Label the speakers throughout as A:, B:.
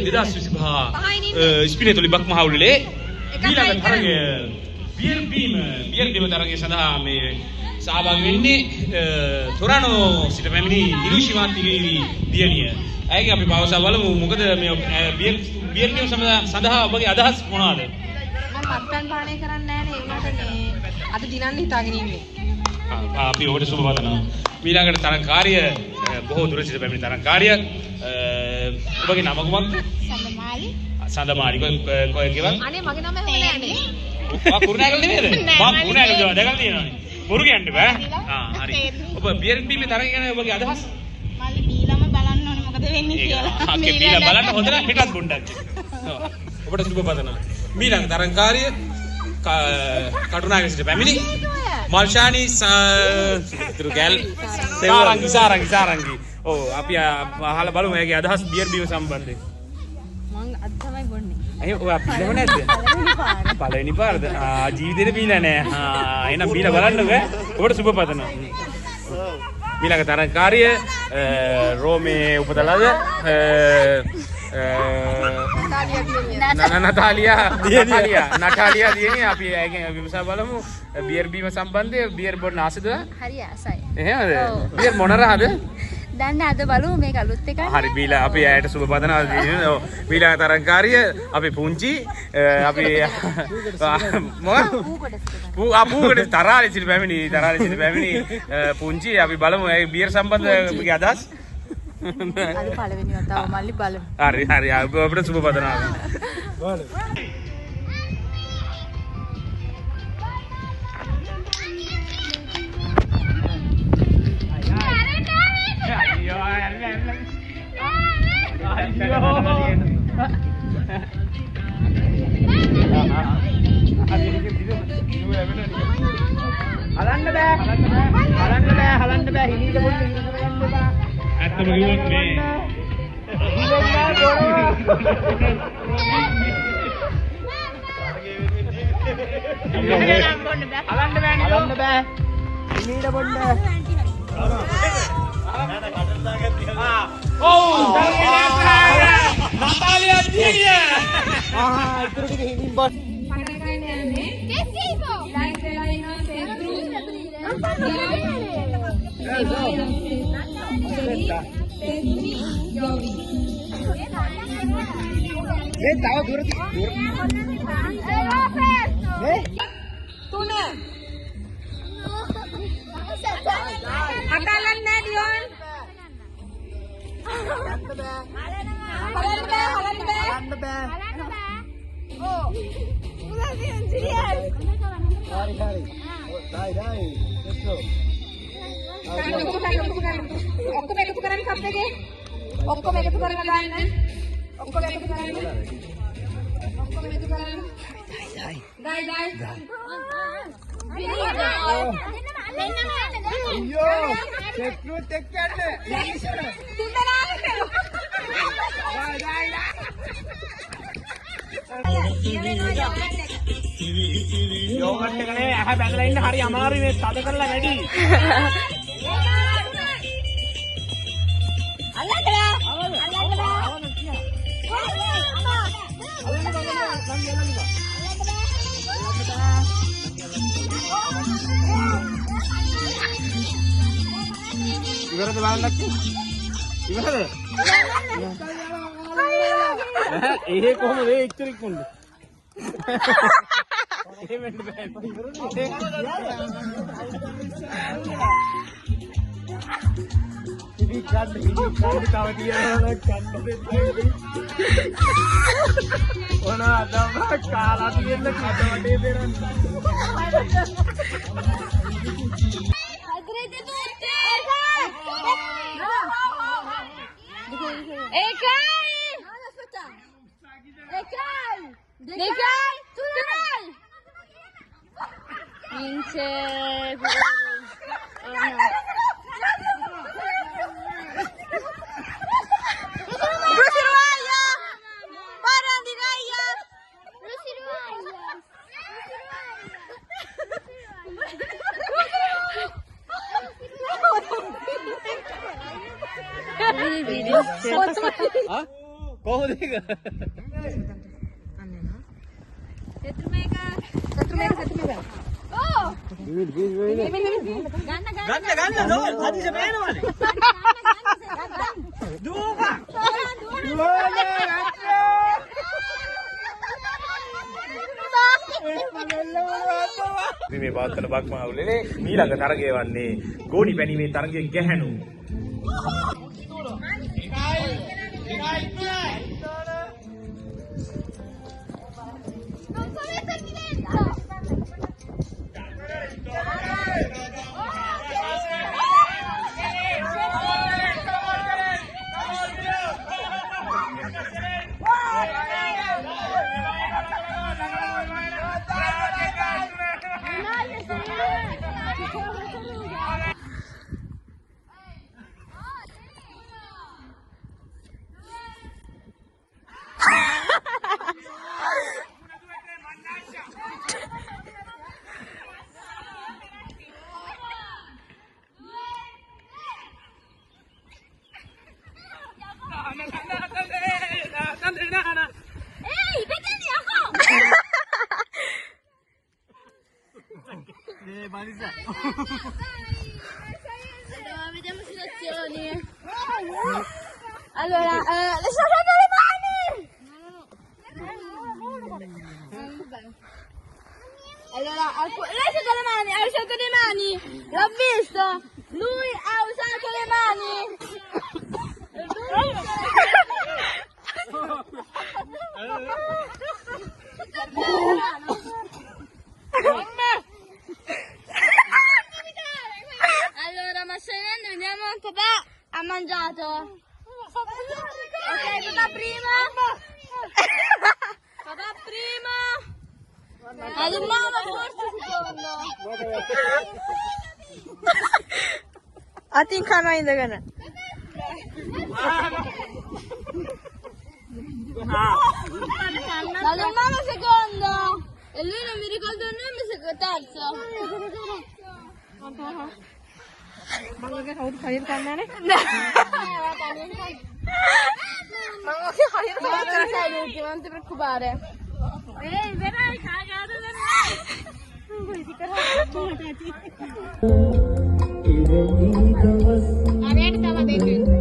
A: 2025 ස්පිනේ තුලි බක් මහවුලේ ඊළඟ තරගය බියර් බීම තරගය සඳහා මේ සහභාගී වෙන්නේ ටොරන්ටෝ සිට පැමිණි හිරුෂිමා තිරිවි දියණිය. ඇයිගේ අපි පවසා බලමු මොකද මේ බියර් බීම සඳහා ඔබගේ අදහස් මොනවාද?
B: මම මත්පැන් පානය කරන්නේ නැහැ නේ ඒකට මේ අද දිනන්න හිතාගෙන ඉන්නේ.
A: අපි ඔබට සුබ පතනවා. ඊළඟට තරගකාරිය බොහෝ දුර සිට පැමිණි තරගකාරිය ඔබගේ නම කුමක්ද? සඳමාලි කොයි ගෙවල්?
B: අනේ මගේ නම එහෙම නෑ නේ.
A: ඔයා කුරුණෑගල නෙමෙයිද? මම කුරුණෑගල දැකලා තියෙනවානේ. බොරු කියන්න බෑ. හරි. ඔබ බියර් බීමේ තරගය ගැන ඔබගේ අදහස්?
B: මල්ලි බීලම බලන්න ඕනේ මොකද වෙන්නේ කියලා.
A: ආකේ බීලා බලන්න හොඳ නම් හෙටත් බොණ්ඩක්. ඔබට සුබ පතනවා. ඊළඟ තරගකාරිය කටුනායක සිට පැමිණි මල්ෂානි තුරුගල් සාරංගි. ඔව් අපි අහලා බලමු එයාගේ අදහස් බියර් බීම සම්බන්ධයෙන්.
B: මං අද තමයි බොන්නේ.
A: අයියෝ ඔයා පිළව නැද්ද? පළවෙනි පාරද? ජීවිතේට බීලා නෑ. එහෙනම් බීලා බලන්න බෑ. ඔබට සුබ පතනවා. ඊළඟ තරගකාරිය රෝමේ උපතලද නටාලියා දියණිය අපි ඒකෙන් විමසා බලමු බියර් බීම සම්බන්ධයෙන් බියර් බොන්න ආසද?
B: හරි ආසයි.
A: එහෙමද? බියර් මොන රහද?
B: දැන් අද බලමු මේක අලුත් එකක්.
A: හරි බීලා අපි ඇයට සුබ පතනවා. ඔව් බීලා තරගකාරිය අපි පුංචි අපි පූකට තරාලේ සිට පැමිණි පුංචි අපි බලමු ඒ බියර් සම්බන්ධ අදහස්.
B: අද පළවෙනි වතාව මල්ලි බලමු.
A: හරි අපිට සුබ පතනවා. හලන්න බෑ හිමීට පොඩ්ඩක් ඉන්න කරගන්න බෑ. ඇත්තම කිව්වොත් මේ හලන්න බෑ හිමීට පොඩ්ඩක්. නතාලියා දියණිය. ඉතුරු ටික හිමින් බොන්න. ඔක්කොම එකතු කරගෙන දාන්න. අයියෝ චෙක්රුත් එක්ක යන්න. යෝගට් එක නේ ඇහැ බැඳලා ඉන්න හරි අමාරුයි මේ තද කරලා වැඩි. ඉවරද බලන්නත්? ඉවරද? ඒ කොහොමද ඒ එච්චර ඉක්මනද? එහෙම වෙන්න බෑ. ඉවරද? කන්න තව තියනවා කන්න දෙන්න. මොනවාද කාලා තියෙන කඩ වඩේ දෙරන්න.
C: කොහොමද ඒක?
B: සෙත්‍ර මේක. ඕ.
C: ගන්න නෝ හදිස්සිය පේනවනේ. දුවා.
A: මේ පවත්වන බක්මහවුලේ ඊළඟ තරගය වන්නේ ගෝණි පැනීමේ තරගයේ ගැහැණු.
B: Vediamo situazioni. Allora, lasciate le mani! Allora, lasciate le mani, ha usato le mani! L'ho visto! Lui ha usato le mani! Allora, ma scendendo vediamo papà ha mangiato. Ok, papà prima. Papà prima. Ad un mamma forse secondo.
D: අතින් කනවා ඉඳගෙන
B: Ad un mamma secondo. E lui non mi ricordo il nome, terzo.
D: මංගගේ කවුරු හරියට කන්නෑනේ
B: Mangga hariයට කවුරුත් sai l'ultimo, non ti preoccupare. Vedrai cagato da Ariane stava dentro.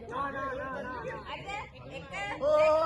B: අද එක